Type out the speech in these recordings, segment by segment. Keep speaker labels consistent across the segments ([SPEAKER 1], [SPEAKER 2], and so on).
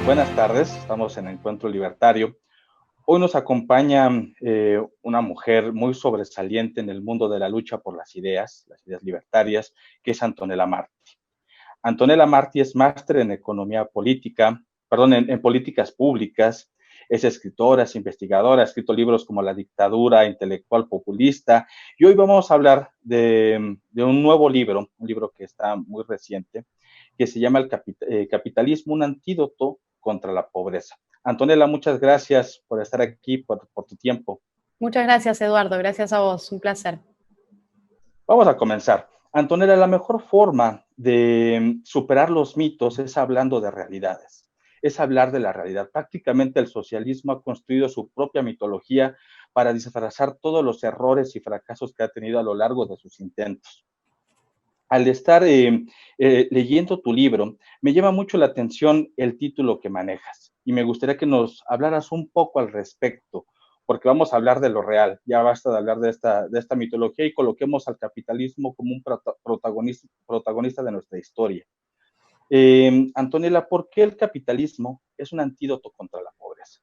[SPEAKER 1] Buenas tardes, estamos en Encuentro Libertario. Hoy nos acompaña una mujer muy sobresaliente en el mundo de la lucha por las ideas libertarias, que es Antonella Marti. Antonella Marti es máster en economía política, en políticas públicas, es escritora, es investigadora, ha escrito libros como La dictadura intelectual populista, y hoy vamos a hablar de un nuevo libro, un libro que está muy reciente, que se llama Capitalismo, un antídoto contra la pobreza. Antonella, muchas gracias por estar aquí, por tu tiempo.
[SPEAKER 2] Muchas gracias, Eduardo. Gracias a vos. Un placer.
[SPEAKER 1] Vamos a comenzar. Antonella, la mejor forma de superar los mitos es hablando de realidades, es hablar de la realidad. Prácticamente el socialismo ha construido su propia mitología para disfrazar todos los errores y fracasos que ha tenido a lo largo de sus intentos. Al estar leyendo tu libro, me llama mucho la atención el título que manejas y me gustaría que nos hablaras un poco al respecto, porque vamos a hablar de lo real, ya basta de hablar de esta mitología y coloquemos al capitalismo como un protagonista de nuestra historia. Antonella, ¿por qué el capitalismo es un antídoto contra la pobreza?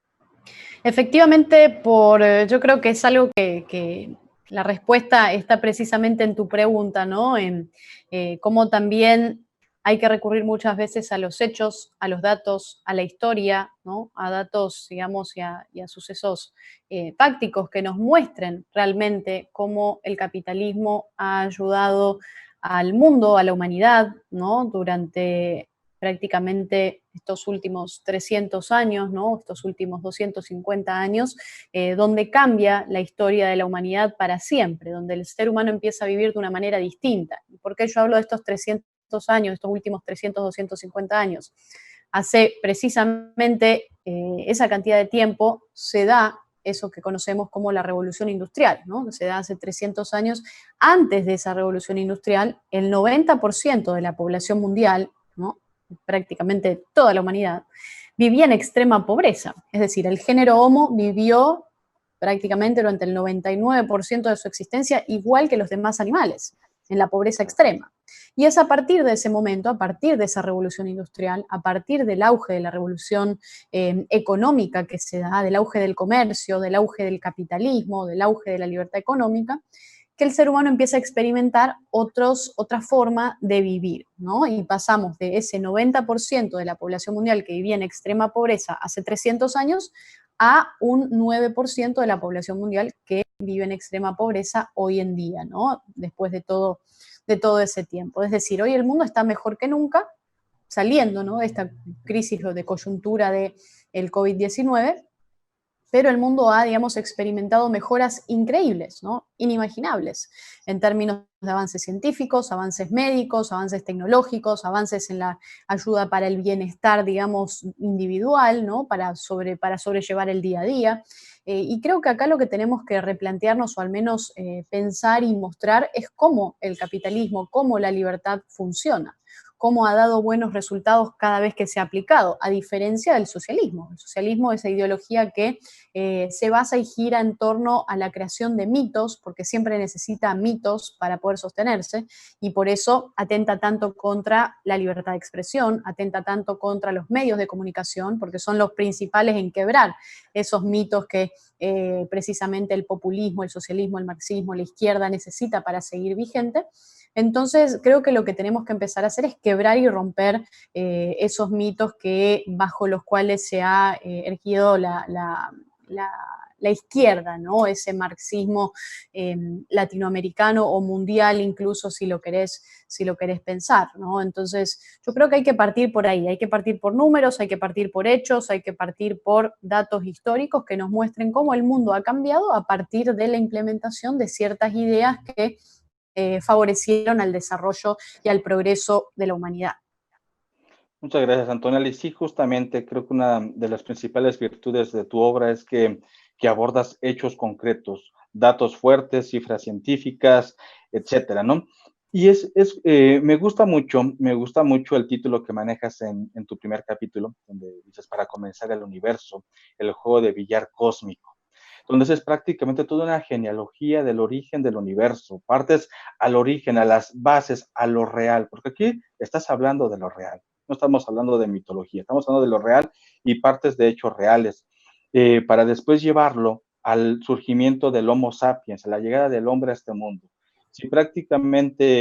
[SPEAKER 2] Efectivamente, yo creo que es algo que la respuesta está precisamente en tu pregunta, ¿no? En cómo también hay que recurrir muchas veces a los hechos, a los datos, a la historia, ¿no? A datos, digamos, y a sucesos fácticos que nos muestren realmente cómo el capitalismo ha ayudado al mundo, a la humanidad, ¿no? Durante prácticamente estos últimos 300 años, ¿no? Estos últimos 250 años, donde cambia la historia de la humanidad para siempre, donde el ser humano empieza a vivir de una manera distinta. ¿Por qué yo hablo de estos 300 años, estos últimos 300, 250 años? Hace precisamente esa cantidad de tiempo se da eso que conocemos como la revolución industrial, ¿no? Se da hace 300 años. Antes de esa revolución industrial, el 90% de la población mundial, ¿no? Prácticamente toda la humanidad, vivía en extrema pobreza. Es decir, el género Homo vivió prácticamente durante el 99% de su existencia igual que los demás animales, en la pobreza extrema. Y es a partir de ese momento, a partir de esa revolución industrial, a partir del auge de la revolución económica que se da, del auge del comercio, del auge del capitalismo, del auge de la libertad económica, que el ser humano empieza a experimentar otra forma de vivir, ¿no? Y pasamos de ese 90% de la población mundial que vivía en extrema pobreza hace 300 años a un 9% de la población mundial que vive en extrema pobreza hoy en día, ¿no? Después de todo ese tiempo. Es decir, hoy el mundo está mejor que nunca, saliendo, ¿no?, de esta crisis de coyuntura del COVID-19, pero el mundo ha, digamos, experimentado mejoras increíbles, ¿no? Inimaginables, en términos de avances científicos, avances médicos, avances tecnológicos, avances en la ayuda para el bienestar, digamos, individual, ¿no? Para sobrellevar el día a día. Y creo que acá lo que tenemos que replantearnos, o al menos pensar y mostrar, es cómo el capitalismo, cómo la libertad funciona, cómo ha dado buenos resultados cada vez que se ha aplicado, a diferencia del socialismo. El socialismo es esa ideología que se basa y gira en torno a la creación de mitos, porque siempre necesita mitos para poder sostenerse, y por eso atenta tanto contra la libertad de expresión, atenta tanto contra los medios de comunicación, porque son los principales en quebrar esos mitos que precisamente el populismo, el socialismo, el marxismo, la izquierda necesita para seguir vigente. Entonces, creo que lo que tenemos que empezar a hacer es quebrar y romper esos mitos bajo los cuales se ha erguido la izquierda, ¿no? Ese marxismo latinoamericano o mundial, incluso si lo querés pensar, ¿no? Entonces, yo creo que hay que partir por ahí, hay que partir por números, hay que partir por hechos, hay que partir por datos históricos que nos muestren cómo el mundo ha cambiado a partir de la implementación de ciertas ideas que favorecieron al desarrollo y al progreso de la humanidad.
[SPEAKER 1] Muchas gracias, Antonella. Y sí, justamente creo que una de las principales virtudes de tu obra es que abordas hechos concretos, datos fuertes, cifras científicas, etcétera, ¿no? Y me gusta mucho el título que manejas en tu primer capítulo, donde dices, para comenzar el universo, el juego de billar cósmico. Entonces es prácticamente toda una genealogía del origen del universo, partes al origen, a las bases, a lo real, porque aquí estás hablando de lo real. no estamos hablando de mitología, estamos hablando de lo real y partes de hechos reales, para después llevarlo al surgimiento del Homo sapiens, a la llegada del hombre a este mundo. Si prácticamente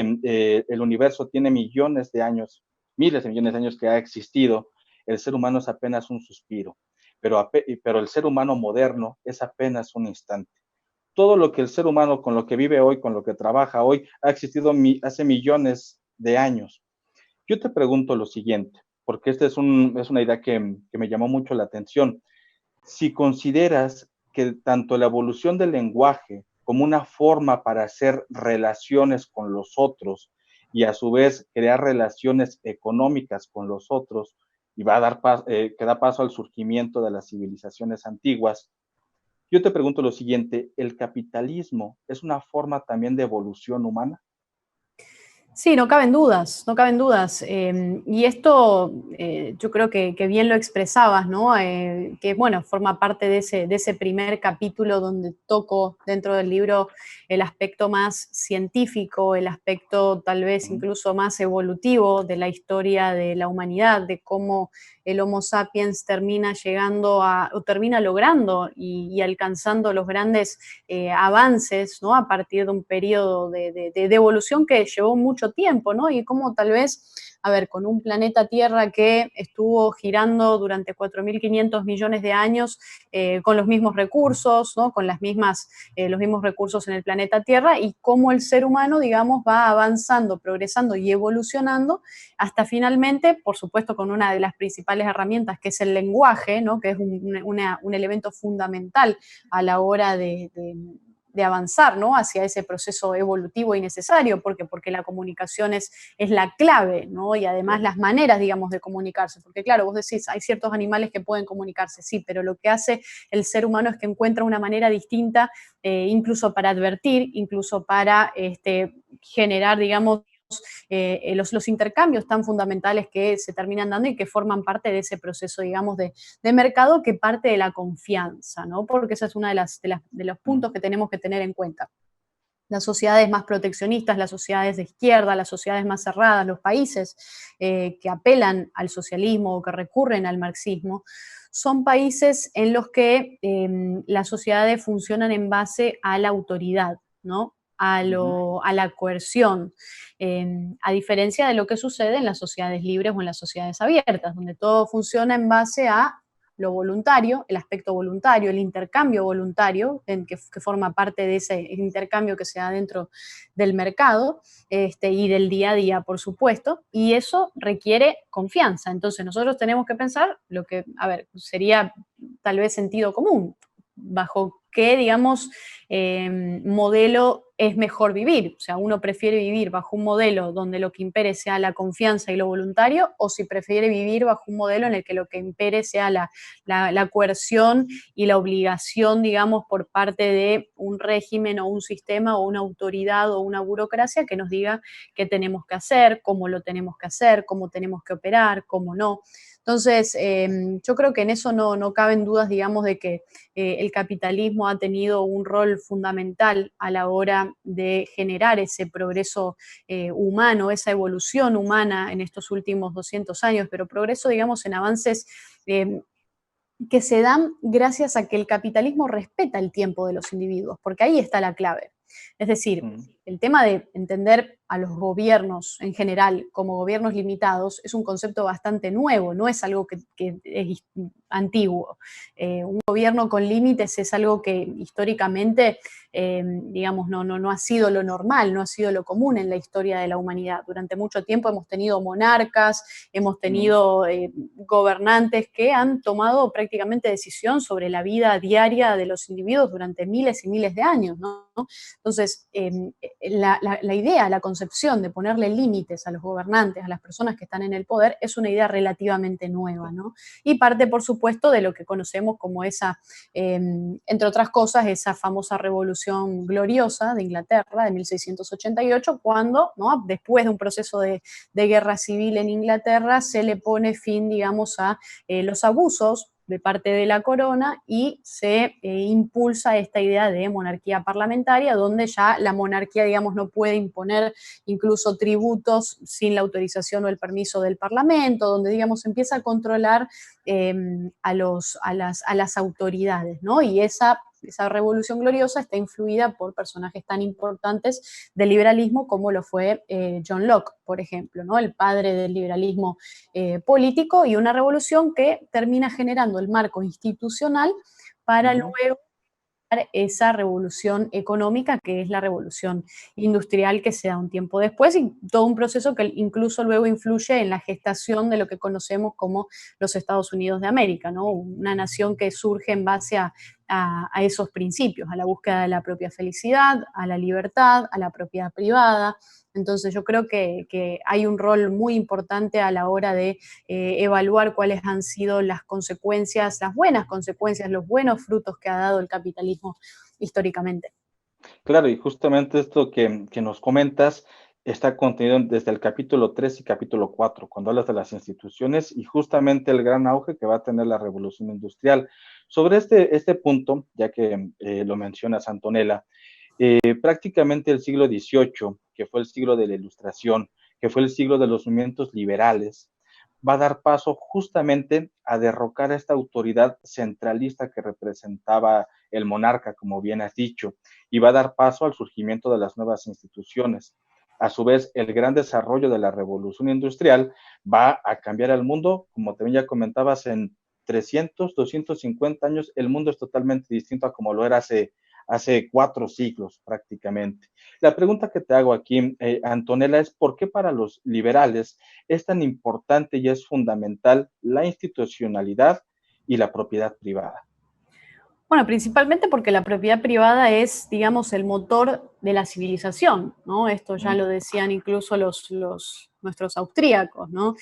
[SPEAKER 1] el universo tiene millones de años, miles de millones de años que ha existido, el ser humano es apenas un suspiro, pero el ser humano moderno es apenas un instante. Todo lo que el ser humano, con lo que vive hoy, con lo que trabaja hoy, ha existido hace millones de años. Yo te pregunto lo siguiente, porque esta es una idea que me llamó mucho la atención. Si consideras que tanto la evolución del lenguaje como una forma para hacer relaciones con los otros y a su vez crear relaciones económicas con los otros y va a dar que da paso al surgimiento de las civilizaciones antiguas, yo te pregunto lo siguiente, ¿el capitalismo es una forma también de evolución humana?
[SPEAKER 2] Sí, no caben dudas, no caben dudas. Y esto yo creo que bien lo expresabas, ¿no? Que bueno, forma parte de ese primer capítulo donde toco dentro del libro el aspecto más científico, el aspecto tal vez incluso más evolutivo de la historia de la humanidad, de cómo el Homo sapiens termina llegando o termina logrando y alcanzando los grandes avances, ¿no? A partir de un periodo de evolución que llevó mucho tiempo, ¿no? Y cómo tal vez, a ver, con un planeta Tierra que estuvo girando durante 4.500 millones de años con los mismos recursos, ¿no? Con los mismos recursos en el planeta Tierra y cómo el ser humano, digamos, va avanzando, progresando y evolucionando hasta finalmente, por supuesto, con una de las principales herramientas que es el lenguaje, ¿no? Que es un elemento fundamental a la hora de avanzar, ¿no? Hacia ese proceso evolutivo y necesario, porque la comunicación es la clave, ¿no? Y además las maneras, digamos, de comunicarse, porque claro, vos decís, hay ciertos animales que pueden comunicarse, sí, pero lo que hace el ser humano es que encuentra una manera distinta, incluso para advertir, incluso para generar, digamos, los intercambios tan fundamentales que se terminan dando y que forman parte de ese proceso, digamos, de mercado que parte de la confianza, ¿no? Porque esa es una de los puntos que tenemos que tener en cuenta. Las sociedades más proteccionistas, las sociedades de izquierda, las sociedades más cerradas, los países que apelan al socialismo o que recurren al marxismo, son países en los que las sociedades funcionan en base a la autoridad, ¿no? A la coerción, a diferencia de lo que sucede en las sociedades libres o en las sociedades abiertas, donde todo funciona en base a lo voluntario, el aspecto voluntario, el intercambio voluntario, que forma parte de ese intercambio que se da dentro del mercado y del día a día, por supuesto, y eso requiere confianza. Entonces nosotros tenemos que pensar lo que, a ver, sería tal vez sentido común, bajo qué, digamos, modelo es mejor vivir. O sea, uno prefiere vivir bajo un modelo donde lo que impere sea la confianza y lo voluntario, o si prefiere vivir bajo un modelo en el que lo que impere sea la coerción y la obligación, digamos, por parte de un régimen o un sistema o una autoridad o una burocracia que nos diga qué tenemos que hacer, cómo lo tenemos que hacer, cómo tenemos que operar, cómo no. Entonces, yo creo que en eso no caben dudas, digamos, de que el capitalismo ha tenido un rol fundamental a la hora de generar ese progreso humano, esa evolución humana en estos últimos 200 años, pero progreso, digamos, en avances que se dan gracias a que el capitalismo respeta el tiempo de los individuos, porque ahí está la clave. Es decir, el tema de entender a los gobiernos en general como gobiernos limitados es un concepto bastante nuevo, no es algo que es antiguo. Un gobierno con límites es algo que históricamente, digamos, no ha sido lo normal, no ha sido lo común en la historia de la humanidad. Durante mucho tiempo hemos tenido monarcas, hemos tenido gobernantes que han tomado prácticamente decisión sobre la vida diaria de los individuos durante miles y miles de años, ¿no? Entonces, la idea, la concepción de ponerle límites a los gobernantes, a las personas que están en el poder, es una idea relativamente nueva, ¿no? Y parte, por supuesto, de lo que conocemos como esa, entre otras cosas, esa famosa revolución gloriosa de Inglaterra de 1688, cuando, ¿no? Después de un proceso de guerra civil en Inglaterra, se le pone fin, digamos, a los abusos de parte de la corona y se impulsa esta idea de monarquía parlamentaria, donde ya la monarquía, digamos, no puede imponer incluso tributos sin la autorización o el permiso del Parlamento, donde, digamos, empieza a controlar a las autoridades, ¿no? Y esa revolución gloriosa está influida por personajes tan importantes del liberalismo como lo fue John Locke, por ejemplo, ¿no? El padre del liberalismo político, y una revolución que termina generando el marco institucional para luego esa revolución económica que es la revolución industrial que se da un tiempo después, y todo un proceso que incluso luego influye en la gestación de lo que conocemos como los Estados Unidos de América, ¿no? Una nación que surge en base a esos principios, a la búsqueda de la propia felicidad, a la libertad, a la propiedad privada. Entonces yo creo que hay un rol muy importante a la hora de evaluar cuáles han sido las consecuencias, las buenas consecuencias, los buenos frutos que ha dado el capitalismo históricamente.
[SPEAKER 1] Claro, y justamente esto que nos comentas está contenido desde el capítulo 3 y capítulo 4, cuando hablas de las instituciones y justamente el gran auge que va a tener la revolución industrial. Sobre este punto, ya que lo mencionas, Antonella, prácticamente el siglo XVIII, que fue el siglo de la Ilustración, que fue el siglo de los movimientos liberales, va a dar paso justamente a derrocar a esta autoridad centralista que representaba el monarca, como bien has dicho, y va a dar paso al surgimiento de las nuevas instituciones. A su vez, el gran desarrollo de la revolución industrial va a cambiar el mundo, como también ya comentabas, en 300, 250 años, el mundo es totalmente distinto a como lo era hace 4 siglos prácticamente. La pregunta que te hago aquí, Antonella, es ¿por qué para los liberales es tan importante y es fundamental la institucionalidad y la propiedad privada?
[SPEAKER 2] Bueno, principalmente porque la propiedad privada es, digamos, el motor de la civilización, ¿no? Esto ya lo decían incluso nuestros austríacos, ¿no?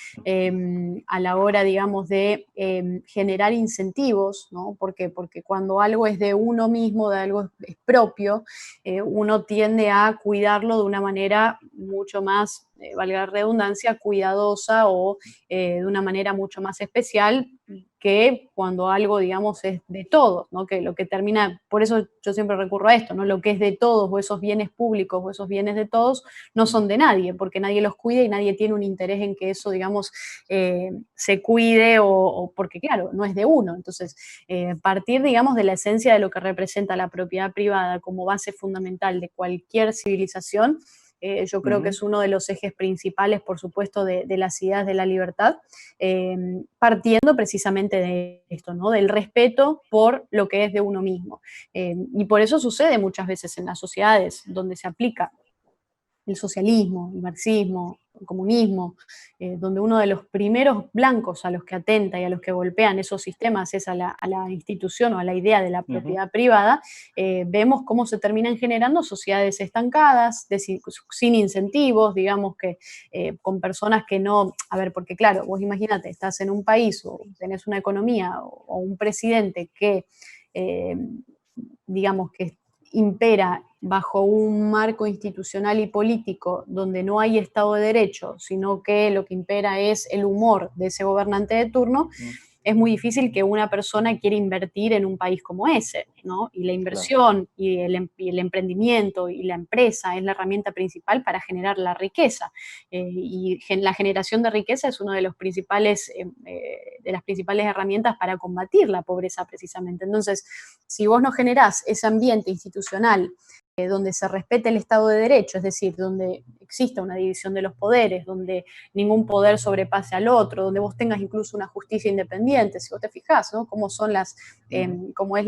[SPEAKER 2] A la hora, digamos, de generar incentivos, ¿no? Porque cuando algo es de uno mismo, de algo es propio, uno tiende a cuidarlo de una manera mucho más, valga la redundancia, cuidadosa o de una manera mucho más especial que cuando algo, digamos, es de todos, ¿no? Que lo que termina, por eso yo siempre recurro a esto, ¿no? Lo que es de todos o esos bienes públicos o esos bienes de todos no son de nadie, porque nadie los cuida y nadie tiene un interés en que eso, digamos, se cuide o porque, claro, no es de uno. Entonces, partir, digamos, de la esencia de lo que representa la propiedad privada como base fundamental de cualquier civilización, yo creo que es uno de los ejes principales, por supuesto, de las ideas de la libertad, partiendo precisamente de esto, ¿no? Del respeto por lo que es de uno mismo. Y por eso sucede muchas veces en las sociedades donde se aplica el socialismo, el marxismo, el comunismo, donde uno de los primeros blancos a los que atenta y a los que golpean esos sistemas es a la institución o a la idea de la propiedad privada, vemos cómo se terminan generando sociedades estancadas, sin incentivos, digamos que con personas que no, a ver, porque claro, vos imagínate, estás en un país o tenés una economía o un presidente que, eh, digamos, que impera bajo un marco institucional y político donde no hay Estado de Derecho, sino que lo que impera es el humor de ese gobernante de turno, es muy difícil que una persona quiera invertir en un país como ese, ¿no? Y la
[SPEAKER 1] Claro.
[SPEAKER 2] inversión y el emprendimiento y la empresa es la herramienta principal para generar la riqueza. Y la generación de riqueza es una de las principales herramientas para combatir la pobreza precisamente. Entonces, si vos no generás ese ambiente institucional donde se respete el Estado de Derecho, es decir, donde exista una división de los poderes, donde ningún poder sobrepase al otro, donde vos tengas incluso una justicia independiente, si vos te fijás, ¿no? Cómo son cómo es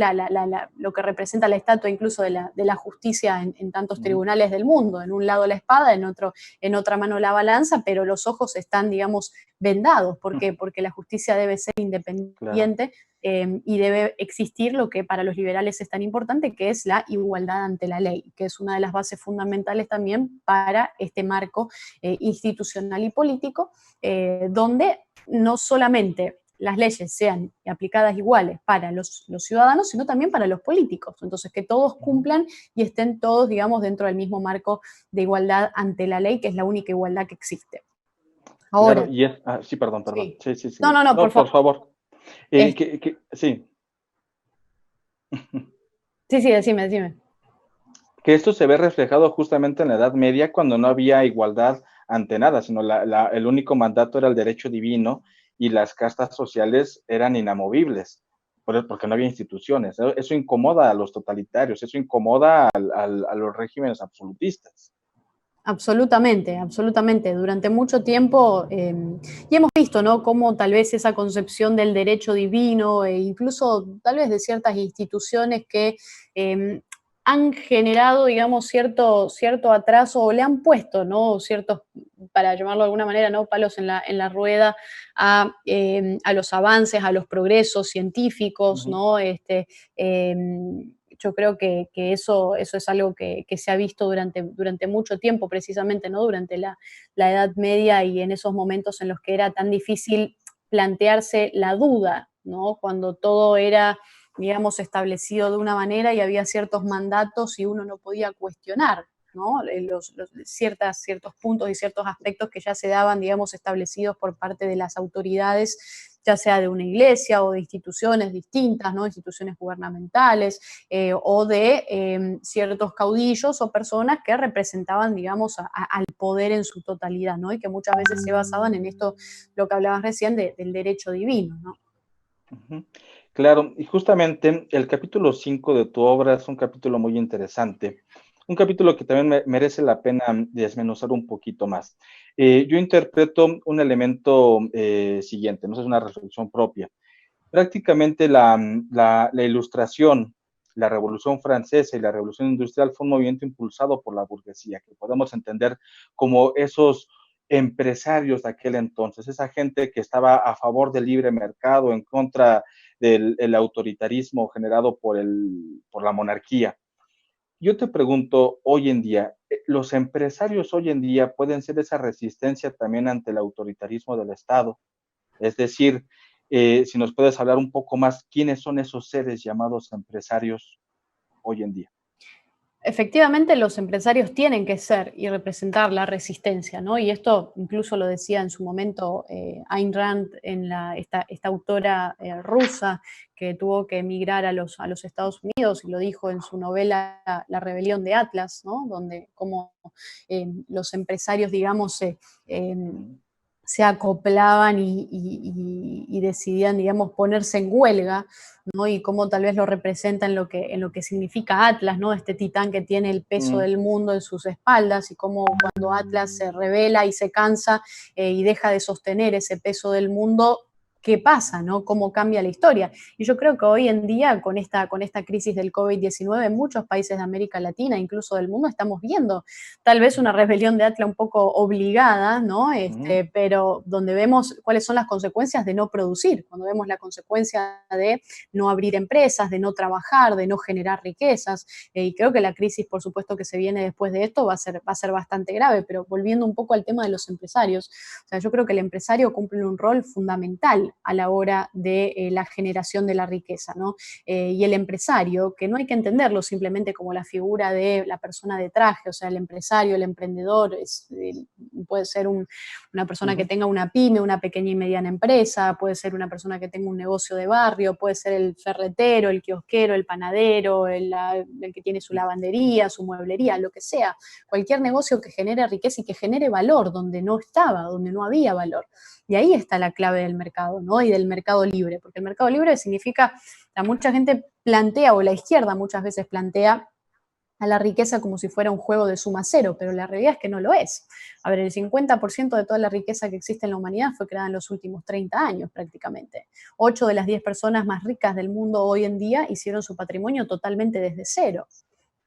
[SPEAKER 2] lo que representa la estatua incluso de la justicia en tantos tribunales del mundo, en un lado la espada, en otra mano la balanza, pero los ojos están, digamos, vendados. ¿Por qué? Porque la justicia debe ser
[SPEAKER 1] Claro.
[SPEAKER 2] independiente y debe existir lo que para los liberales es tan importante, que es la igualdad ante la ley, que es una de las bases fundamentales también para este marco institucional y político, donde no solamente las leyes sean aplicadas iguales para los ciudadanos, sino también para los políticos. Entonces, que todos cumplan y estén todos, digamos, dentro del mismo marco de igualdad ante la ley, que es la única igualdad que existe.
[SPEAKER 1] Claro,
[SPEAKER 2] Ahora,
[SPEAKER 1] y es, sí, perdón.
[SPEAKER 2] sí.
[SPEAKER 1] Sí, sí, sí.
[SPEAKER 2] No, no, no, por
[SPEAKER 1] No, por
[SPEAKER 2] favor.
[SPEAKER 1] favor.
[SPEAKER 2] Es-
[SPEAKER 1] Sí,
[SPEAKER 2] sí, sí, decime.
[SPEAKER 1] que esto se ve reflejado justamente en la Edad Media cuando no había igualdad ante nada, sino el único mandato era el derecho divino y las castas sociales eran inamovibles, porque no había instituciones. Eso incomoda a los totalitarios, eso incomoda a los regímenes absolutistas.
[SPEAKER 2] Absolutamente, absolutamente. Durante mucho tiempo, y hemos visto, ¿no? Cómo tal vez esa concepción del derecho divino, e incluso tal vez de ciertas instituciones que han generado, digamos, cierto atraso o le han puesto, ¿no? Ciertos, para llamarlo de alguna manera, ¿no? Palos en la rueda a los avances, a los progresos científicos,
[SPEAKER 1] Ujú.
[SPEAKER 2] ¿no? Yo creo que eso es algo que se ha visto durante mucho tiempo, precisamente, ¿no? Durante la Edad Media y en esos momentos en los que era tan difícil plantearse la duda, ¿no? Cuando todo era, digamos, establecido de una manera y había ciertos mandatos y uno no podía cuestionar, ¿no? Ciertos puntos y ciertos aspectos que ya se daban, digamos, establecidos por parte de las autoridades, ya sea de una iglesia o de instituciones distintas, ¿no? Instituciones gubernamentales, o de ciertos caudillos o personas que representaban, digamos, al poder en su totalidad, ¿no? Y que muchas veces se basaban en esto, lo que hablabas recién, del derecho divino, ¿no?
[SPEAKER 1] Ujú. Claro, y justamente el capítulo 5 de tu obra es un capítulo muy interesante, un capítulo que también merece la pena desmenuzar un poquito más. Yo interpreto un elemento siguiente, no sé, es una reflexión propia. Prácticamente la Ilustración, la Revolución Francesa y la Revolución Industrial fue un movimiento impulsado por la burguesía, que podemos entender como esos empresarios de aquel entonces, esa gente que estaba a favor del libre mercado, en contra del autoritarismo generado por la monarquía. Yo te pregunto, hoy en día, ¿los empresarios hoy en día pueden ser esa resistencia también ante el autoritarismo del Estado? Es decir, si nos puedes hablar un poco más, ¿quiénes son esos seres llamados empresarios hoy en día?
[SPEAKER 2] Efectivamente, los empresarios tienen que ser y representar la resistencia, ¿no? Y esto incluso lo decía en su momento Ayn Rand, esta autora rusa que tuvo que emigrar a los Estados Unidos, y lo dijo en su novela La rebelión de Atlas, ¿no? Donde como los empresarios, digamos,
[SPEAKER 1] Ujú,
[SPEAKER 2] se acoplaban y decidían, digamos, ponerse en huelga, ¿no? Y cómo tal vez lo representa en lo que significa Atlas, ¿no? Este titán que tiene el peso
[SPEAKER 1] mm,
[SPEAKER 2] del mundo en sus espaldas, y cómo cuando Atlas se revela y se cansa y deja de sostener ese peso del mundo, ¿qué pasa, no? ¿Cómo cambia la historia? Y yo creo que hoy en día, con esta crisis del COVID-19, en muchos países de América Latina, incluso del mundo, estamos viendo tal vez una rebelión de Atlas un poco obligada, ¿no?
[SPEAKER 1] ujú,
[SPEAKER 2] Pero donde vemos cuáles son las consecuencias de no producir, cuando vemos la consecuencia de no abrir empresas, de no trabajar, de no generar riquezas. Y creo que la crisis, por supuesto, que se viene después de esto va a ser bastante grave, pero volviendo un poco al tema de los empresarios, o sea, yo creo que el empresario cumple un rol fundamental a la hora de la generación de la riqueza, ¿no? Y el empresario, que no hay que entenderlo simplemente como la figura de la persona de traje, o sea, el empresario, el emprendedor, puede ser una persona que
[SPEAKER 1] ujú,
[SPEAKER 2] tenga una pyme, una pequeña y mediana empresa, puede ser una persona que tenga un negocio de barrio, puede ser el ferretero, el kiosquero, el panadero, el que tiene su lavandería, su mueblería, lo que sea. Cualquier negocio que genere riqueza y que genere valor donde no estaba, donde no había valor. Y ahí está la clave del mercado, ¿no? Y del mercado libre, porque el mercado libre significa, mucha gente plantea, o la izquierda muchas veces plantea a la riqueza como si fuera un juego de suma cero, pero la realidad es que no lo es. A ver, el 50% de toda la riqueza que existe en la humanidad fue creada en los últimos 30 años prácticamente. 8 de las 10 personas más ricas del mundo hoy en día hicieron su patrimonio totalmente desde cero,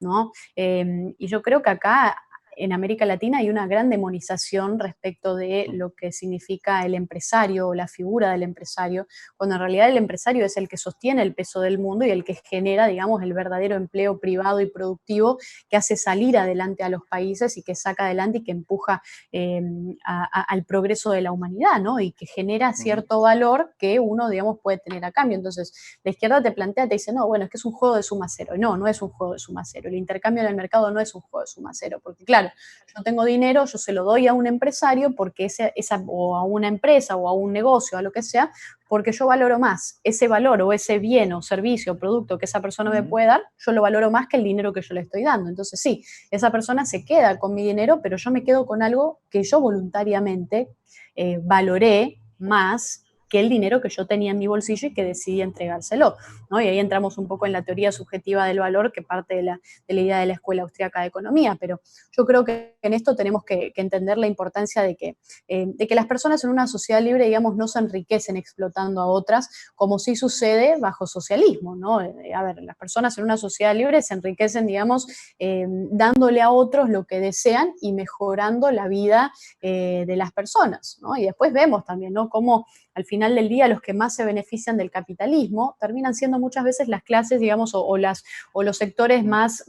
[SPEAKER 2] ¿no? Y yo creo que acá en América Latina hay una gran demonización respecto de
[SPEAKER 1] ujú,
[SPEAKER 2] lo que significa el empresario o la figura del empresario, cuando en realidad el empresario es el que sostiene el peso del mundo y el que genera, digamos, el verdadero empleo privado y productivo que hace salir adelante a los países y que saca adelante y que empuja eh, al progreso de la humanidad, ¿no? Y que genera
[SPEAKER 1] ujú,
[SPEAKER 2] cierto valor que uno, digamos, puede tener a cambio. Entonces, la izquierda te plantea, te dice, no, bueno, es que es un juego de suma cero. No, no es un juego de suma cero. El intercambio en el mercado no es un juego de suma cero, porque claro, claro, yo tengo dinero, yo se lo doy a un empresario porque o a una empresa o a un negocio, a lo que sea, porque yo valoro más ese valor o ese bien o servicio o producto que esa persona me puede dar, yo lo valoro más que el dinero que yo le estoy dando. Entonces sí, esa persona se queda con mi dinero, pero yo me quedo con algo que yo voluntariamente valoré más que el dinero que yo tenía en mi bolsillo y que decidí entregárselo, ¿no? Y ahí entramos un poco en la teoría subjetiva del valor, que parte de la idea de la Escuela Austriaca de Economía, pero yo creo que en esto tenemos que entender la importancia de que las personas en una sociedad libre, digamos, no se enriquecen explotando a otras, como sí sucede bajo socialismo, ¿no? A ver, las personas en una sociedad libre se enriquecen, digamos, dándole a otros lo que desean y mejorando la vida de las personas, ¿no? Y después vemos también, ¿no?, cómo al final del día los que más se benefician del capitalismo terminan siendo muchas veces las clases, digamos, o los sectores más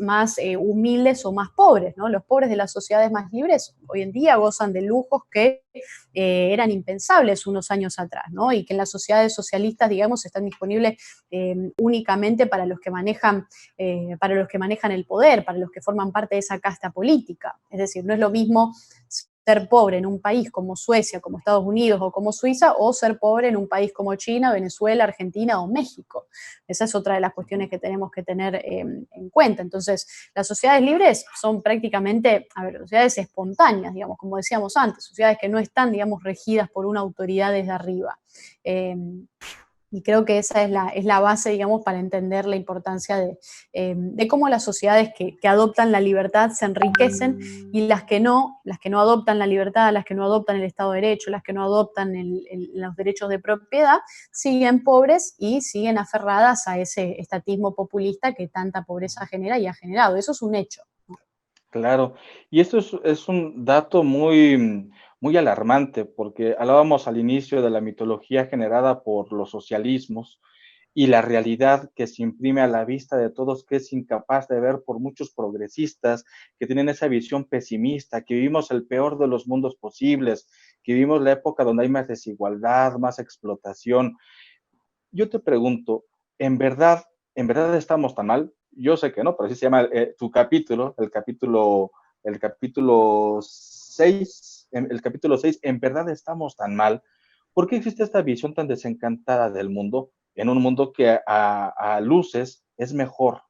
[SPEAKER 2] humildes o más pobres, ¿no? Los pobres de las sociedades más libres hoy en día gozan de lujos que eran impensables unos años atrás, ¿no? Y que en las sociedades socialistas, digamos, están disponibles únicamente para los que manejan el poder, para los que forman parte de esa casta política. Es decir, no es lo mismo ser pobre en un país como Suecia, como Estados Unidos o como Suiza, o ser pobre en un país como China, Venezuela, Argentina o México. Esa es otra de las cuestiones que tenemos que tener en cuenta. Entonces, las sociedades libres son prácticamente, sociedades espontáneas, digamos, como decíamos antes, sociedades que no están, digamos, regidas por una autoridad desde arriba. Y creo que esa es la base, digamos, para entender la importancia de cómo las sociedades que adoptan la libertad se enriquecen y las que no adoptan la libertad, las que no adoptan el Estado de Derecho, las que no adoptan los derechos de propiedad, siguen pobres y siguen aferradas a ese estatismo populista que tanta pobreza genera y ha generado. Eso es un hecho.
[SPEAKER 1] Claro, y esto es un dato muy alarmante, porque hablábamos al inicio de la mitología generada por los socialismos y la realidad que se imprime a la vista de todos, que es incapaz de ver por muchos progresistas que tienen esa visión pesimista, que vivimos el peor de los mundos posibles, que vivimos la época donde hay más desigualdad, más explotación. Yo te pregunto, en verdad estamos tan mal? Yo sé que no, pero así se llama tu capítulo, el capítulo 6, el capítulo 6, ¿en verdad estamos tan mal? ¿Por qué existe esta visión tan desencantada del mundo, en un mundo que a luces es mejor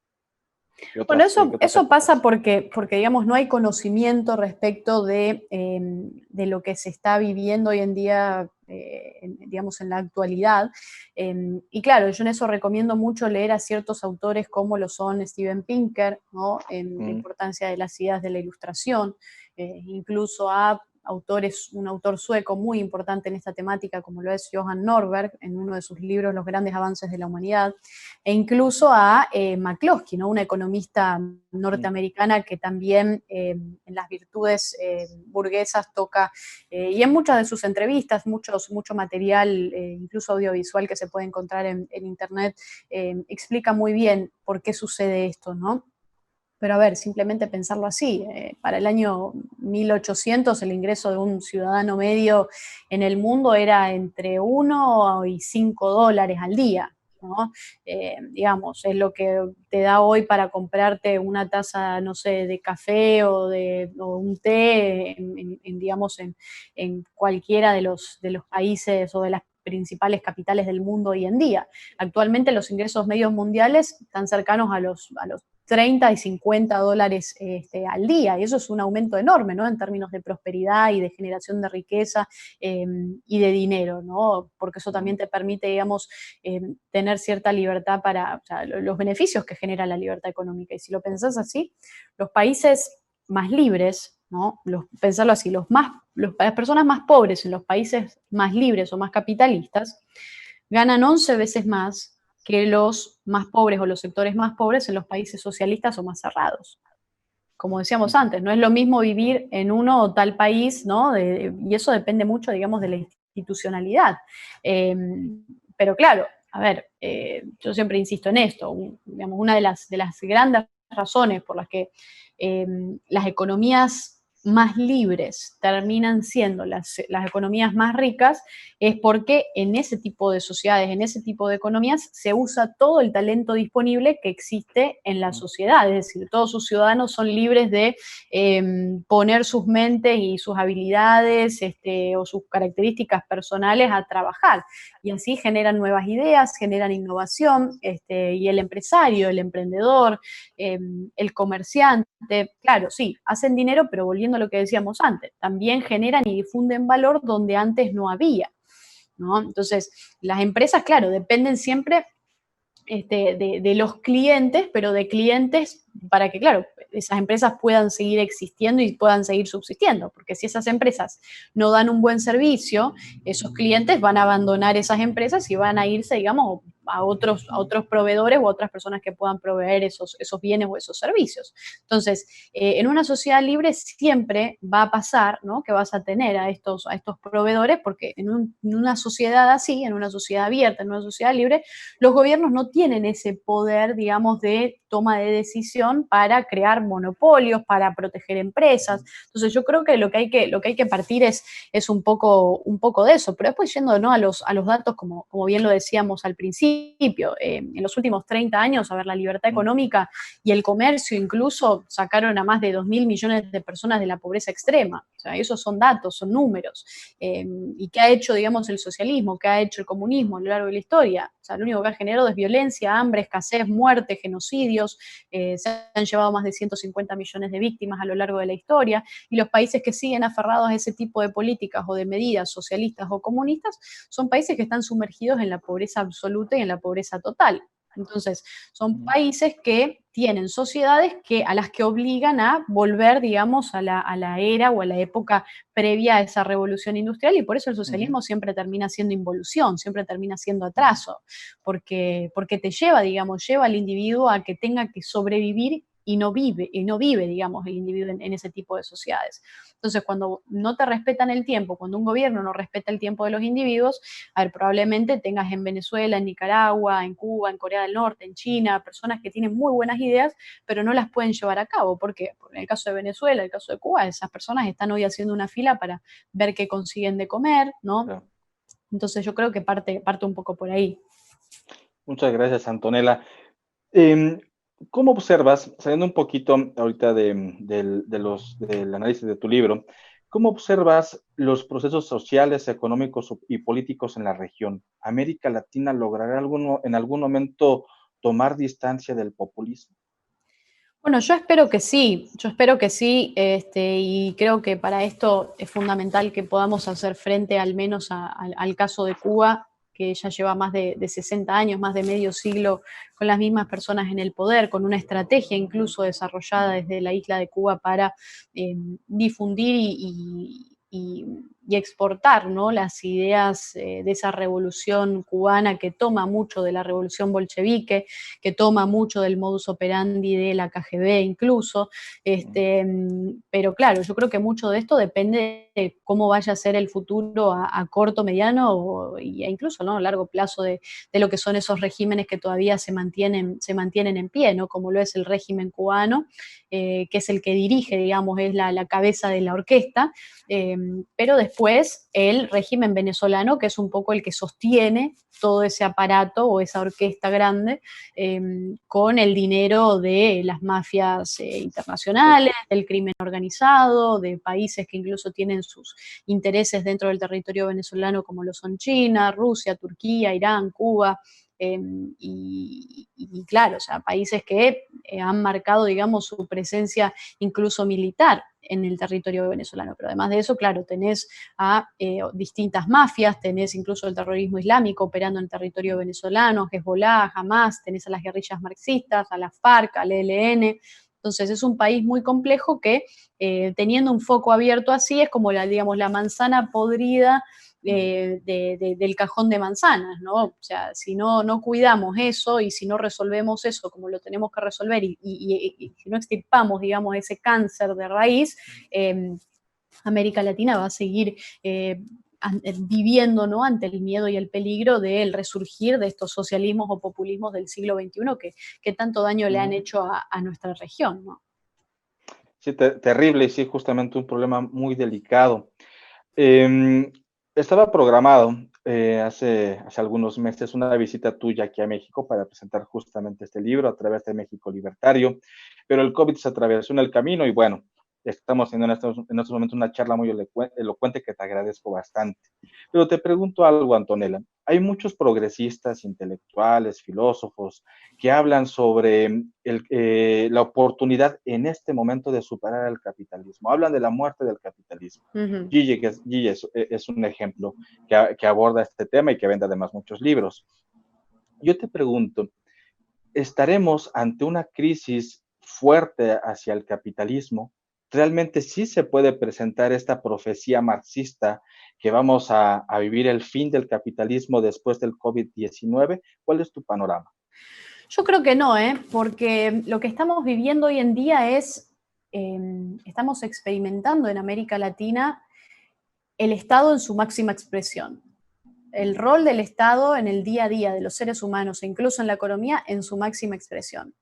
[SPEAKER 1] que
[SPEAKER 2] Bueno,
[SPEAKER 1] otras
[SPEAKER 2] eso pasa
[SPEAKER 1] épocas?
[SPEAKER 2] porque, digamos, no hay conocimiento respecto de lo que se está viviendo hoy en día, digamos, en la actualidad. Y claro, yo en eso recomiendo mucho leer a ciertos autores como lo son Steven Pinker, ¿no?, en la importancia de las ideas de la ilustración, incluso a un autor sueco muy importante en esta temática, como lo es Johan Norberg, en uno de sus libros Los grandes avances de la humanidad, e incluso a McCloskey, ¿no?, una economista norteamericana que también en las virtudes burguesas toca, y en muchas de sus entrevistas, mucho material, incluso audiovisual que se puede encontrar en internet, explica muy bien por qué sucede esto, ¿no? Pero a ver, simplemente pensarlo así, para el año 1800 el ingreso de un ciudadano medio en el mundo era entre 1 y 5 dólares al día, ¿no? Digamos, es lo que te da hoy para comprarte una taza, no sé, de café o un té, digamos, en cualquiera de los países o de las principales capitales del mundo hoy en día. Actualmente los ingresos medios mundiales están cercanos a los 30 y 50 dólares al día, y eso es un aumento enorme, ¿no?, en términos de prosperidad y de generación de riqueza y de dinero, ¿no?, porque eso también te permite, digamos, tener cierta libertad o sea, los beneficios que genera la libertad económica. Y si lo pensás así, los países más libres, ¿no?, pensarlo así, las personas más pobres en los países más libres o más capitalistas ganan 11 veces más que los más pobres o los sectores más pobres en los países socialistas o más cerrados. Como decíamos antes, no es lo mismo vivir en uno o tal país, ¿no? Y eso depende mucho, digamos, de la institucionalidad. Eh, pero claro, a ver, yo siempre insisto en esto, digamos, una de las grandes razones por las que las economías más libres terminan siendo las economías más ricas, es porque en ese tipo de sociedades, en ese tipo de economías, se usa todo el talento disponible que existe en la sociedad, es decir, todos sus ciudadanos son libres de poner sus mentes y sus habilidades o sus características personales a trabajar, y así generan nuevas ideas, generan innovación, y el empresario, el emprendedor, el comerciante, claro, sí, hacen dinero, pero volviendo a lo que decíamos antes, también generan y difunden valor donde antes no había, ¿no? Entonces, las empresas, claro, dependen siempre de los clientes, pero de clientes para que, claro, esas empresas puedan seguir existiendo y puedan seguir subsistiendo, porque si esas empresas no dan un buen servicio, esos clientes van a abandonar esas empresas y van a irse, digamos, a otros proveedores o a otras personas que puedan proveer esos bienes o esos servicios. Entonces, en una sociedad libre siempre va a pasar, ¿no?, que vas a tener a estos proveedores, porque en una sociedad así, en una sociedad abierta, en una sociedad libre, los gobiernos no tienen ese poder, digamos, de toma de decisión para crear monopolios, para proteger empresas. Entonces yo creo que lo que hay que partir es un poco de eso. Pero después yendo, ¿no?, a los datos, como bien lo decíamos al principio, en los últimos 30 años, a ver, la libertad económica y el comercio incluso sacaron a más de 2.000 millones de personas de la pobreza extrema. O sea, esos son datos, son números. ¿Y qué ha hecho, digamos, el socialismo? ¿Qué ha hecho el comunismo a lo largo de la historia? O sea, lo único que ha generado es violencia, hambre, escasez, muerte, genocidios. Se han llevado más de 150 millones de víctimas a lo largo de la historia, y los países que siguen aferrados a ese tipo de políticas o de medidas socialistas o comunistas son países que están sumergidos en la pobreza absoluta y en la pobreza total. Entonces, son países que tienen sociedades a las que obligan a volver, digamos, a la era o a la época previa a esa revolución industrial, y por eso el socialismo siempre termina siendo involución, siempre termina siendo atraso, porque te lleva, digamos, lleva al individuo a que tenga que sobrevivir y no vive, digamos, el individuo en ese tipo de sociedades. Entonces, cuando no te respetan el tiempo, cuando un gobierno no respeta el tiempo de los individuos, a ver, probablemente tengas en Venezuela, en Nicaragua, en Cuba, en Corea del Norte, en China, personas que tienen muy buenas ideas, pero no las pueden llevar a cabo. ¿Por qué? Porque en el caso de Venezuela, en el caso de Cuba, esas personas están hoy haciendo una fila para ver qué consiguen de comer, ¿no?
[SPEAKER 1] Claro.
[SPEAKER 2] Entonces yo creo que parte un poco por ahí.
[SPEAKER 1] Muchas gracias, Antonella. Em, ¿Cómo observas, saliendo un poquito ahorita del análisis de tu libro, cómo observas los procesos sociales, económicos y políticos en la región? ¿América Latina logrará en algún momento tomar distancia del populismo?
[SPEAKER 2] Bueno, yo espero que sí, y creo que para esto es fundamental que podamos hacer frente al menos al caso de Cuba, que ya lleva más de 60 años, más de medio siglo, con las mismas personas en el poder, con una estrategia incluso desarrollada desde la isla de Cuba para difundir y exportar, ¿no?, las ideas de esa revolución cubana, que toma mucho de la revolución bolchevique, que toma mucho del modus operandi de la KGB incluso, pero claro, yo creo que mucho de esto depende de cómo vaya a ser el futuro a corto, mediano e incluso, ¿no?, a largo plazo de lo que son esos regímenes que todavía se mantienen en pie, ¿no?, como lo es el régimen cubano, que es el que dirige, digamos, es la cabeza de la orquesta, pero después el régimen venezolano, que es un poco el que sostiene todo ese aparato o esa orquesta grande, con el dinero de las mafias internacionales, del crimen organizado, de países que incluso tienen sus intereses dentro del territorio venezolano, como lo son China, Rusia, Turquía, Irán, Cuba. Y claro, o sea, países que han marcado, digamos, su presencia incluso militar en el territorio venezolano. Pero además de eso, claro, tenés a distintas mafias, tenés incluso el terrorismo islámico operando en el territorio venezolano, Hezbollah, Hamas, tenés a las guerrillas marxistas, a la FARC, al ELN. Entonces es un país muy complejo que, teniendo un foco abierto así, es como digamos, la manzana podrida del cajón de manzanas, ¿no? O sea, si no cuidamos eso y si no resolvemos eso como lo tenemos que resolver y si no extirpamos, digamos, ese cáncer de raíz, América Latina va a seguir viviendo, ¿no?, ante el miedo y el peligro del resurgir de estos socialismos o populismos del siglo XXI que tanto daño le han hecho a nuestra región, ¿no?
[SPEAKER 1] Sí, terrible y sí, justamente un problema muy delicado. Em, Estaba programado hace algunos meses una visita tuya aquí a México para presentar justamente este libro a través de México Libertario, pero el COVID se atravesó en el camino y bueno, estamos teniendo en estos momentos una charla muy elocuente que te agradezco bastante. Pero te pregunto algo, Antonella. Hay muchos progresistas, intelectuales, filósofos que hablan sobre la oportunidad en este momento de superar el capitalismo. Hablan de la muerte del capitalismo.
[SPEAKER 2] Ujú.
[SPEAKER 1] Gigi es un ejemplo que aborda este tema y que vende además muchos libros. Yo te pregunto, ¿estaremos ante una crisis fuerte hacia el capitalismo? ¿Realmente sí se puede presentar esta profecía marxista que vamos a vivir el fin del capitalismo después del COVID-19? ¿Cuál es tu panorama?
[SPEAKER 2] Yo creo que no, porque lo que estamos viviendo hoy en día es, estamos experimentando en América Latina el Estado en su máxima expresión. El rol del Estado en el día a día de los seres humanos e incluso en la economía en su máxima expresión.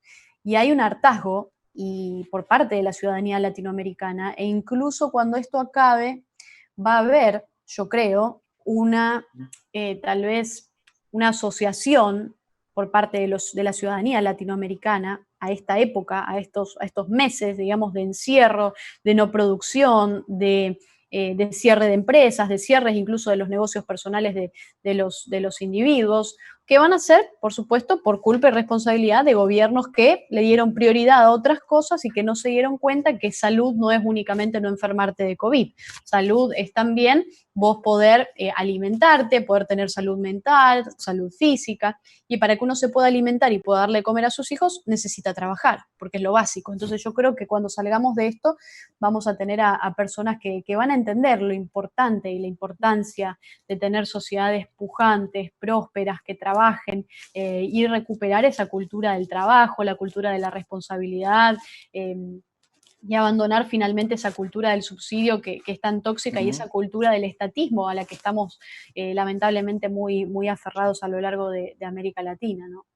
[SPEAKER 2] Y hay un hartazgo y por parte de la ciudadanía latinoamericana e incluso cuando esto acabe va a haber, yo creo, una tal vez una asociación por parte de la ciudadanía latinoamericana a esta época, a estos meses, digamos, de encierro, de no producción, de cierre de empresas, de cierres incluso de los negocios personales de los individuos, que van a ser, por supuesto, por culpa y responsabilidad de gobiernos que le dieron prioridad a otras cosas y que no se dieron cuenta que salud no es únicamente no enfermarte de COVID. Salud es también vos poder alimentarte, poder tener salud mental, salud física, y para que uno se pueda alimentar y pueda darle comer a sus hijos, necesita trabajar, porque es lo básico. Entonces yo creo que cuando salgamos de esto, vamos a tener a personas que van a entender lo importante y la importancia de tener sociedades pujantes, prósperas, que trabajen y recuperar esa cultura del trabajo, la cultura de la responsabilidad. Y abandonar finalmente esa cultura del subsidio que es tan tóxica y
[SPEAKER 1] Ujú.
[SPEAKER 2] esa cultura del estatismo a la que estamos lamentablemente muy aferrados a lo largo de América Latina, ¿no?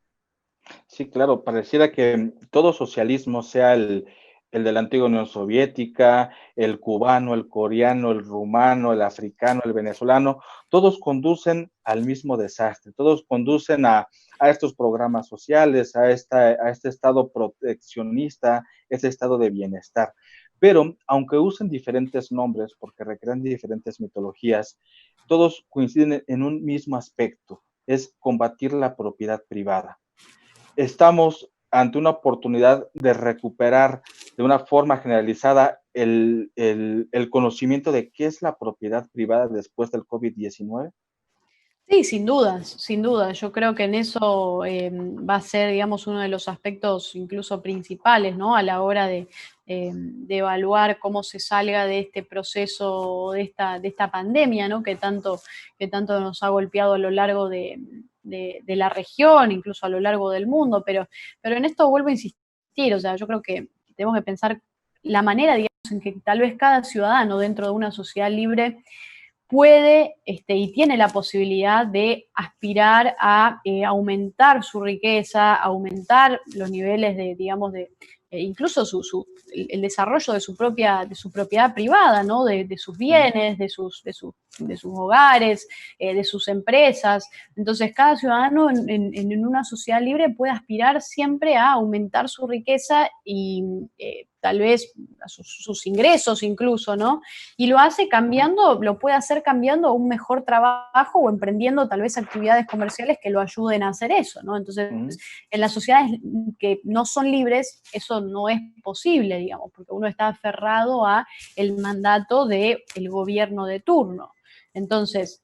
[SPEAKER 1] Sí, claro, pareciera que todo socialismo, sea el de la antigua Unión Soviética, el cubano, el coreano, el rumano, el africano, el venezolano, todos conducen al mismo desastre, todos conducen a estos programas sociales, a este estado proteccionista, ese estado de bienestar. Pero aunque usen diferentes nombres, porque recrean diferentes mitologías, todos coinciden en un mismo aspecto, es combatir la propiedad privada. Estamos ante una oportunidad de recuperar de una forma generalizada el conocimiento de qué es la propiedad privada después del COVID-19.
[SPEAKER 2] Sí, sin dudas, sin dudas. Yo creo que en eso va a ser, digamos, uno de los aspectos incluso principales, ¿no? A la hora de evaluar cómo se salga de este proceso, de esta pandemia, ¿no? Que tanto nos ha golpeado a lo largo de la región, incluso a lo largo del mundo. Pero en esto vuelvo a insistir, o sea, yo creo que tenemos que pensar la manera, digamos, en que tal vez cada ciudadano dentro de una sociedad libre puede y tiene la posibilidad de aspirar a aumentar su riqueza, aumentar los niveles de, digamos, incluso el desarrollo de su propiedad privada, ¿no? De sus bienes, de sus hogares, de sus empresas. Entonces, cada ciudadano en una sociedad libre puede aspirar siempre a aumentar su riqueza y tal vez sus ingresos incluso, ¿no? Y lo hace cambiando, lo puede hacer cambiando a un mejor trabajo o emprendiendo tal vez actividades comerciales que lo ayuden a hacer eso, ¿no? Entonces, en las sociedades que no son libres, eso no es posible, digamos, porque uno está aferrado a el mandato del gobierno de turno. Entonces,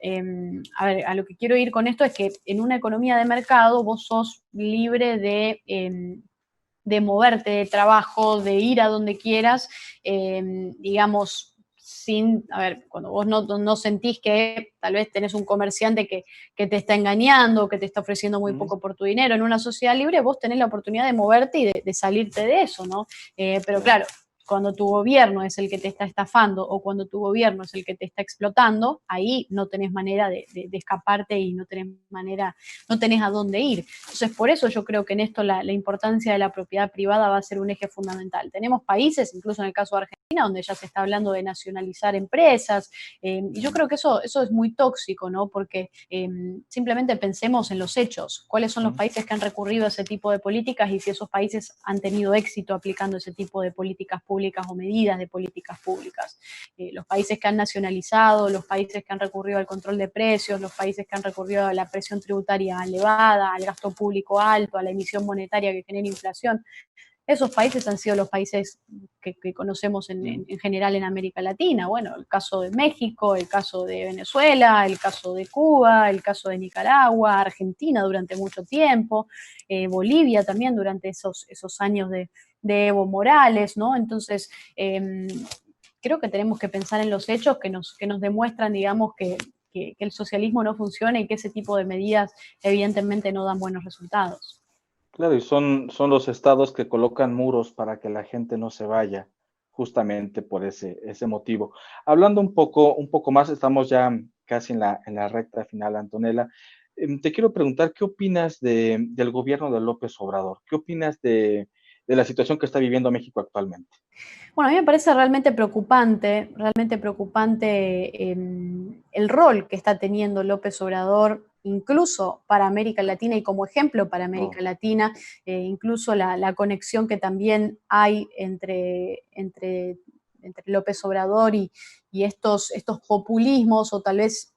[SPEAKER 2] a ver, a lo que quiero ir con esto es que en una economía de mercado vos sos libre de moverte de trabajo, de ir a donde quieras, digamos, sin, a ver, cuando vos no sentís que tal vez tenés un comerciante que te está engañando, que te está ofreciendo muy poco por tu dinero, en una sociedad libre vos tenés la oportunidad de moverte y de salirte de eso, ¿no? Pero
[SPEAKER 1] Claro.
[SPEAKER 2] claro, cuando tu gobierno es el que te está estafando o cuando tu gobierno es el que te está explotando, ahí no tenés manera de escaparte y no tenés a dónde ir. Entonces, por eso yo creo que en esto la importancia de la propiedad privada va a ser un eje fundamental. Tenemos países, incluso en el caso de Argentina, donde ya se está hablando de nacionalizar empresas, y yo creo que eso es muy tóxico, ¿no? Porque simplemente pensemos en los hechos, cuáles son los países que han recurrido a ese tipo de políticas y si esos países han tenido éxito aplicando ese tipo de políticas públicas o medidas de políticas públicas. Los países que han nacionalizado, los países que han recurrido al control de precios, los países que han recurrido a la presión tributaria elevada, al gasto público alto, a la emisión monetaria que genera inflación, esos países han sido los países que conocemos en general en América Latina. Bueno, el caso de México, el caso de Venezuela, el caso de Cuba, el caso de Nicaragua, Argentina durante mucho tiempo, Bolivia también durante esos años de Evo Morales, ¿no? Entonces, creo que tenemos que pensar en los hechos que nos demuestran, digamos, que el socialismo no funciona y que ese tipo de medidas evidentemente no dan buenos resultados.
[SPEAKER 1] Claro, y son los estados que colocan muros para que la gente no se vaya, justamente por ese motivo. Hablando un poco más, estamos ya casi en la recta final, Antonella. Te quiero preguntar, ¿qué opinas del gobierno de López Obrador? ¿Qué opinas de la situación que está viviendo México actualmente?
[SPEAKER 2] Bueno, a mí me parece realmente preocupante el rol que está teniendo López Obrador, incluso para América Latina y como ejemplo para América
[SPEAKER 1] Oh,
[SPEAKER 2] Latina, incluso la conexión que también hay entre López Obrador y estos populismos, o tal vez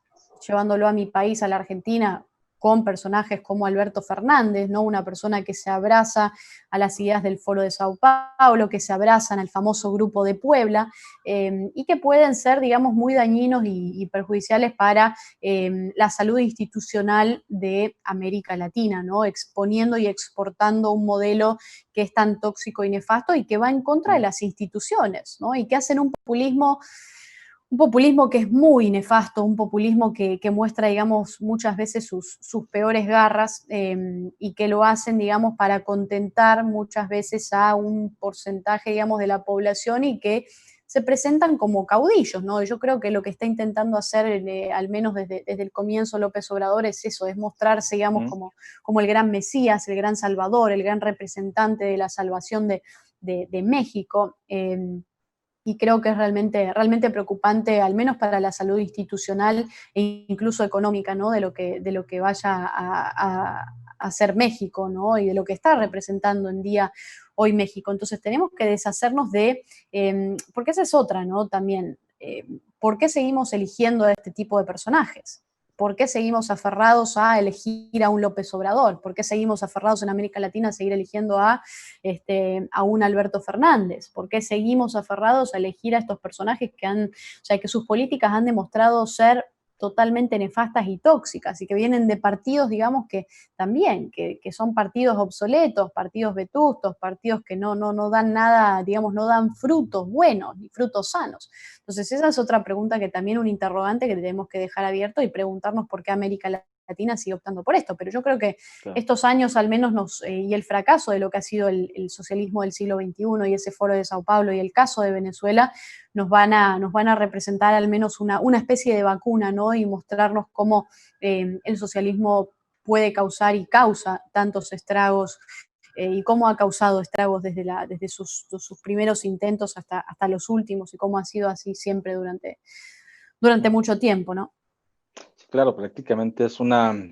[SPEAKER 2] llevándolo a mi país, a la Argentina, con personajes como Alberto Fernández, ¿no? Una persona que se abraza a las ideas del Foro de Sao Paulo, que se abrazan al famoso Grupo de Puebla, y que pueden ser, digamos, muy dañinos y perjudiciales para la salud institucional de América Latina, ¿no? Exponiendo y exportando un modelo que es tan tóxico y nefasto y que va en contra de las instituciones, ¿no? Y que hacen un populismo que es muy nefasto, un populismo que muestra, digamos, muchas veces sus peores garras, y que lo hacen, digamos, para contentar muchas veces a un porcentaje, digamos, de la población y que se presentan como caudillos, ¿no? Yo creo que lo que está intentando hacer, al menos desde el comienzo López Obrador, es eso, es mostrarse, digamos, como el gran Mesías, el gran Salvador, el gran representante de la salvación de México. Y creo que es realmente preocupante, al menos para la salud institucional e incluso económica, ¿no? De lo que vaya a hacer México, ¿no? Y de lo que está representando en día hoy México. Entonces tenemos que deshacernos porque esa es otra, ¿no? También, ¿por qué seguimos eligiendo a este tipo de personajes? ¿Por qué seguimos aferrados a elegir a un López Obrador? ¿Por qué seguimos aferrados en América Latina a seguir eligiendo a un Alberto Fernández? ¿Por qué seguimos aferrados a elegir a estos personajes que sus políticas han demostrado ser totalmente nefastas y tóxicas y que vienen de partidos, digamos, que también, que son partidos obsoletos, partidos vetustos, partidos que no dan nada, digamos, no dan frutos buenos ni frutos sanos? Entonces esa es otra pregunta que también un interrogante que tenemos que dejar abierto y preguntarnos por qué América Latina sigue optando por esto. Pero yo creo que
[SPEAKER 1] claro.
[SPEAKER 2] estos años al menos y el fracaso de lo que ha sido el socialismo del siglo XXI y ese Foro de Sao Paulo y el caso de Venezuela nos van a representar al menos una especie de vacuna, ¿no? Y mostrarnos cómo el socialismo puede causar y causa tantos estragos, y cómo ha causado estragos desde sus primeros intentos hasta los últimos y cómo ha sido así siempre durante mucho tiempo, ¿no?
[SPEAKER 1] Sí, claro, prácticamente es una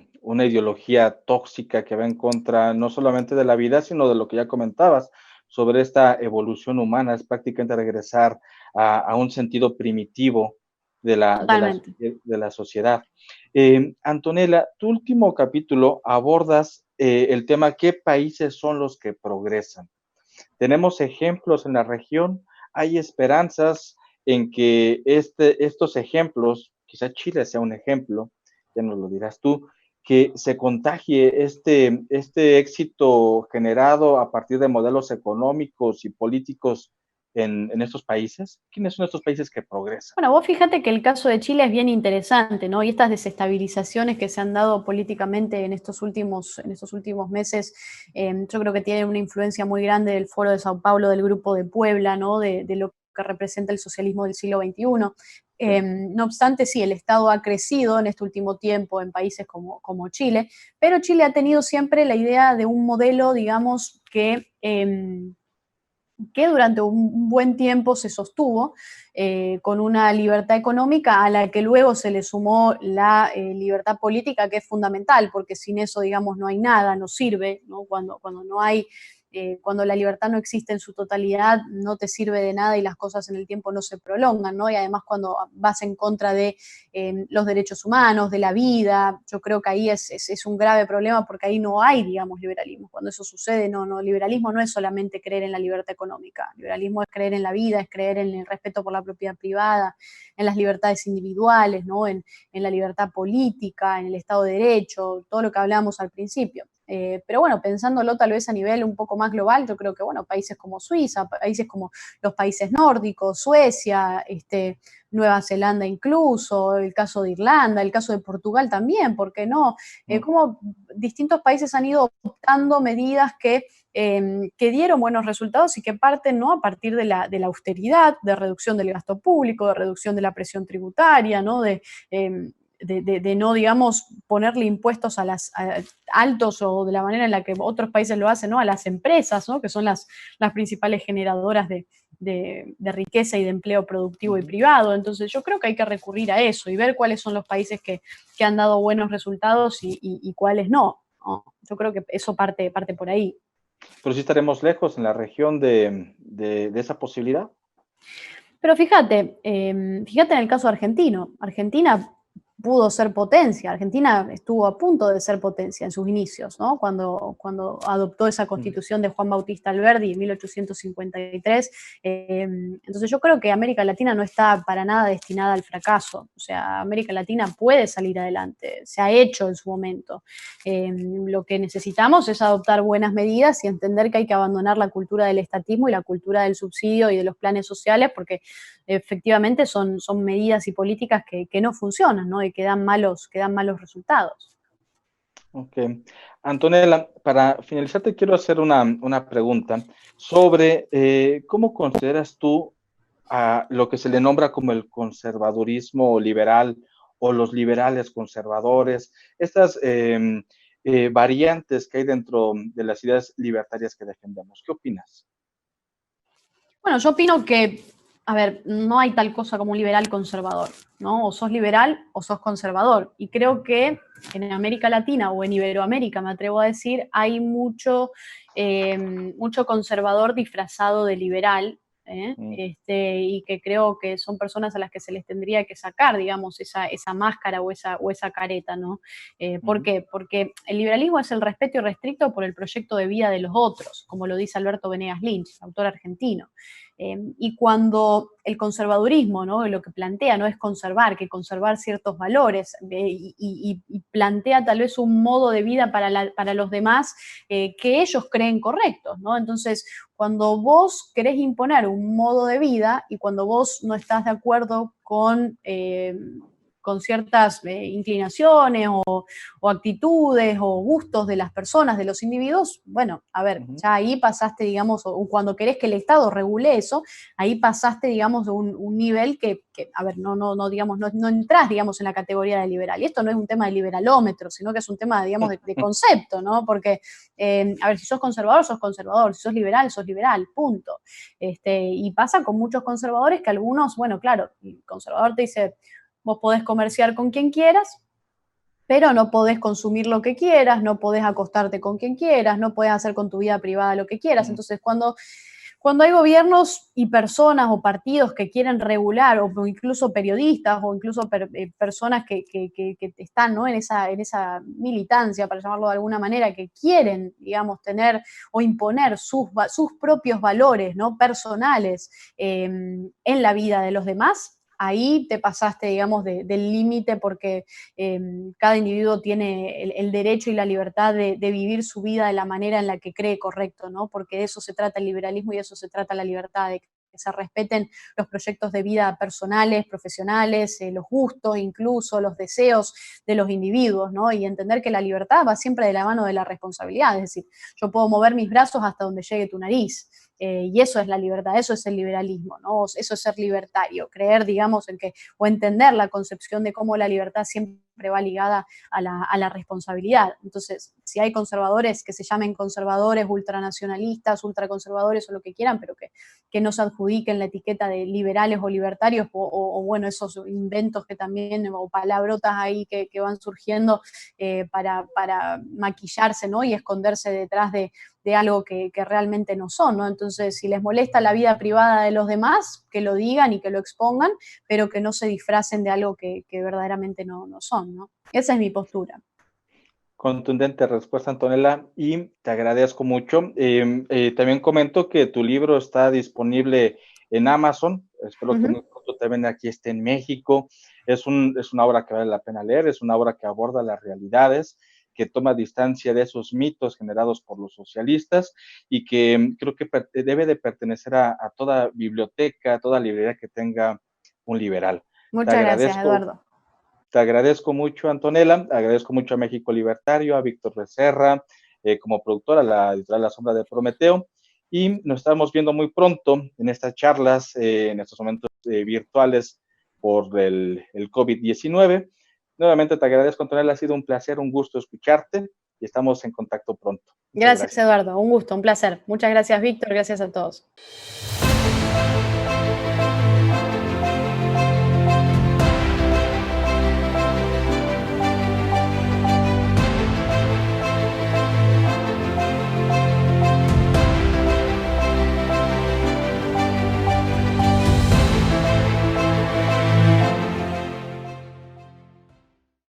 [SPEAKER 1] ideología tóxica que va en contra no solamente de la vida, sino de lo que ya comentabas sobre esta evolución humana, es prácticamente regresar a un sentido primitivo
[SPEAKER 2] Totalmente.
[SPEAKER 1] de la sociedad. Antonella, tu último capítulo abordas el tema ¿qué países son los que progresan? Tenemos ejemplos en la región, hay esperanzas en que estos ejemplos, quizá Chile sea un ejemplo, ya nos lo dirás tú, que se contagie este éxito generado a partir de modelos económicos y políticos en estos países? ¿Quiénes son estos países que progresan?
[SPEAKER 2] Bueno, vos fíjate que el caso de Chile es bien interesante, ¿no? Y estas desestabilizaciones que se han dado políticamente en estos últimos meses, yo creo que tienen una influencia muy grande del Foro de Sao Paulo, del Grupo de Puebla, ¿no? De lo que representa el socialismo del siglo XXI.
[SPEAKER 1] Sí.
[SPEAKER 2] No obstante, sí, el Estado ha crecido en este último tiempo en países como Chile, pero Chile ha tenido siempre la idea de un modelo, digamos, que durante un buen tiempo se sostuvo con una libertad económica a la que luego se le sumó la libertad política, que es fundamental, porque sin eso, digamos, no hay nada, no sirve, ¿no? Cuando no hay, cuando la libertad no existe en su totalidad, no te sirve de nada y las cosas en el tiempo no se prolongan, ¿no? Y además cuando vas en contra de los derechos humanos, de la vida, yo creo que ahí es un grave problema porque ahí no hay, digamos, liberalismo. Cuando eso sucede, liberalismo no es solamente creer en la libertad económica, liberalismo es creer en la vida, es creer en el respeto por la propiedad privada, en las libertades individuales, ¿no? En la libertad política, en el Estado de Derecho, todo lo que hablábamos al principio. Pero bueno, pensándolo tal vez a nivel un poco más global, yo creo que, bueno, países como Suiza, países como los países nórdicos, Suecia, Nueva Zelanda incluso, el caso de Irlanda, el caso de Portugal también, ¿por qué no? Como distintos países han ido adoptando medidas que dieron buenos resultados y que parten, ¿no? A partir de la austeridad, de reducción del gasto público, de reducción de la presión tributaria, ¿no? De no, digamos, ponerle impuestos altos o de la manera en la que otros países lo hacen, ¿no? A las empresas, ¿no? Que son las principales generadoras de riqueza y de empleo productivo y privado. Entonces yo creo que hay que recurrir a eso y ver cuáles son los países que han dado buenos resultados y cuáles no, ¿no? Yo creo que eso parte por ahí.
[SPEAKER 1] Pero sí estaremos lejos en la región de esa posibilidad.
[SPEAKER 2] Pero fíjate en el caso argentino. Argentina pudo ser potencia. Argentina estuvo a punto de ser potencia en sus inicios, ¿no? Cuando adoptó esa constitución de Juan Bautista Alberdi en 1853. Entonces yo creo que América Latina no está para nada destinada al fracaso. O sea, América Latina puede salir adelante, se ha hecho en su momento. Lo que necesitamos es adoptar buenas medidas y entender que hay que abandonar la cultura del estatismo y la cultura del subsidio y de los planes sociales, porque efectivamente son medidas y políticas que no funcionan, ¿no? Y que dan malos resultados.
[SPEAKER 1] Ok. Antonella, para finalizar te quiero hacer una pregunta sobre cómo consideras tú a lo que se le nombra como el conservadurismo liberal o los liberales conservadores, estas variantes que hay dentro de las ideas libertarias que defendemos. ¿Qué opinas?
[SPEAKER 2] Bueno, yo opino que, a ver, no hay tal cosa como un liberal conservador, ¿no? O sos liberal o sos conservador. Y creo que en América Latina o en Iberoamérica, me atrevo a decir, hay mucho conservador disfrazado de liberal, y que creo que son personas a las que se les tendría que sacar, digamos, esa máscara o esa careta, ¿no? ¿Por qué? Porque el liberalismo es el respeto irrestricto por el proyecto de vida de los otros, como lo dice Alberto Venegas Lynch, autor argentino. Y cuando el conservadurismo, ¿no? Lo que plantea no es conservar ciertos valores y plantea tal vez un modo de vida para los demás que ellos creen correctos, ¿no? Entonces, cuando vos querés imponer un modo de vida y cuando vos no estás de acuerdo con ciertas inclinaciones o actitudes o gustos de las personas, de los individuos, bueno, a ver, ya ahí pasaste, digamos, o cuando querés que el Estado regule eso, ahí pasaste, digamos, un nivel que a ver, digamos, no entras, digamos, en la categoría de liberal. Y esto no es un tema de liberalómetro, sino que es un tema, digamos, de concepto, ¿no? Porque, a ver, si sos conservador, si sos liberal, punto. Y pasa con muchos conservadores que algunos, bueno, claro, el conservador te dice, vos podés comerciar con quien quieras, pero no podés consumir lo que quieras, no podés acostarte con quien quieras, no podés hacer con tu vida privada lo que quieras. Entonces, cuando hay gobiernos y personas o partidos que quieren regular, o incluso periodistas, o incluso personas que están, ¿no? en esa militancia, para llamarlo de alguna manera, que quieren, digamos, tener o imponer sus propios valores, ¿no? personales en la vida de los demás, ahí te pasaste, digamos, del límite, porque cada individuo tiene el derecho y la libertad de vivir su vida de la manera en la que cree correcto, ¿no? Porque de eso se trata el liberalismo y de eso se trata la libertad de que se respeten los proyectos de vida personales, profesionales, los gustos, incluso los deseos de los individuos, ¿no? Y entender que la libertad va siempre de la mano de la responsabilidad, es decir, yo puedo mover mis brazos hasta donde llegue tu nariz. Y eso es la libertad, eso es el liberalismo, ¿no? Eso es ser libertario, creer, digamos, en que, o entender la concepción de cómo la libertad siempre va ligada a la responsabilidad. Entonces, si hay conservadores que se llamen conservadores, ultranacionalistas, ultraconservadores o lo que quieran, pero que no se adjudiquen la etiqueta de liberales o libertarios, o bueno, esos inventos que también, o palabrotas ahí que van surgiendo para maquillarse, ¿no? Y esconderse detrás de algo que realmente no son, ¿no? Entonces, si les molesta la vida privada de los demás, que lo digan y que lo expongan, pero que no se disfracen de algo que verdaderamente no son, ¿no? Esa es mi postura.
[SPEAKER 1] Contundente respuesta, Antonella, y te agradezco mucho. También comento que tu libro está disponible en Amazon. Espero que muy pronto también aquí esté en México. Es una obra que vale la pena leer, es una obra que aborda las realidades, que toma distancia de esos mitos generados por los socialistas y que creo que debe de pertenecer a toda biblioteca, a toda librería que tenga un liberal.
[SPEAKER 2] Muchas gracias, Eduardo.
[SPEAKER 1] Te agradezco mucho, Antonella, agradezco mucho a México Libertario, a Víctor Becerra, como productora, la editorial La Sombra de Prometeo, y nos estamos viendo muy pronto en estas charlas, en estos momentos virtuales por el COVID-19. Nuevamente te agradezco, Antonella, ha sido un placer, un gusto escucharte y estamos en contacto pronto.
[SPEAKER 2] Gracias, Eduardo, un gusto, un placer. Muchas gracias, Víctor, gracias a todos.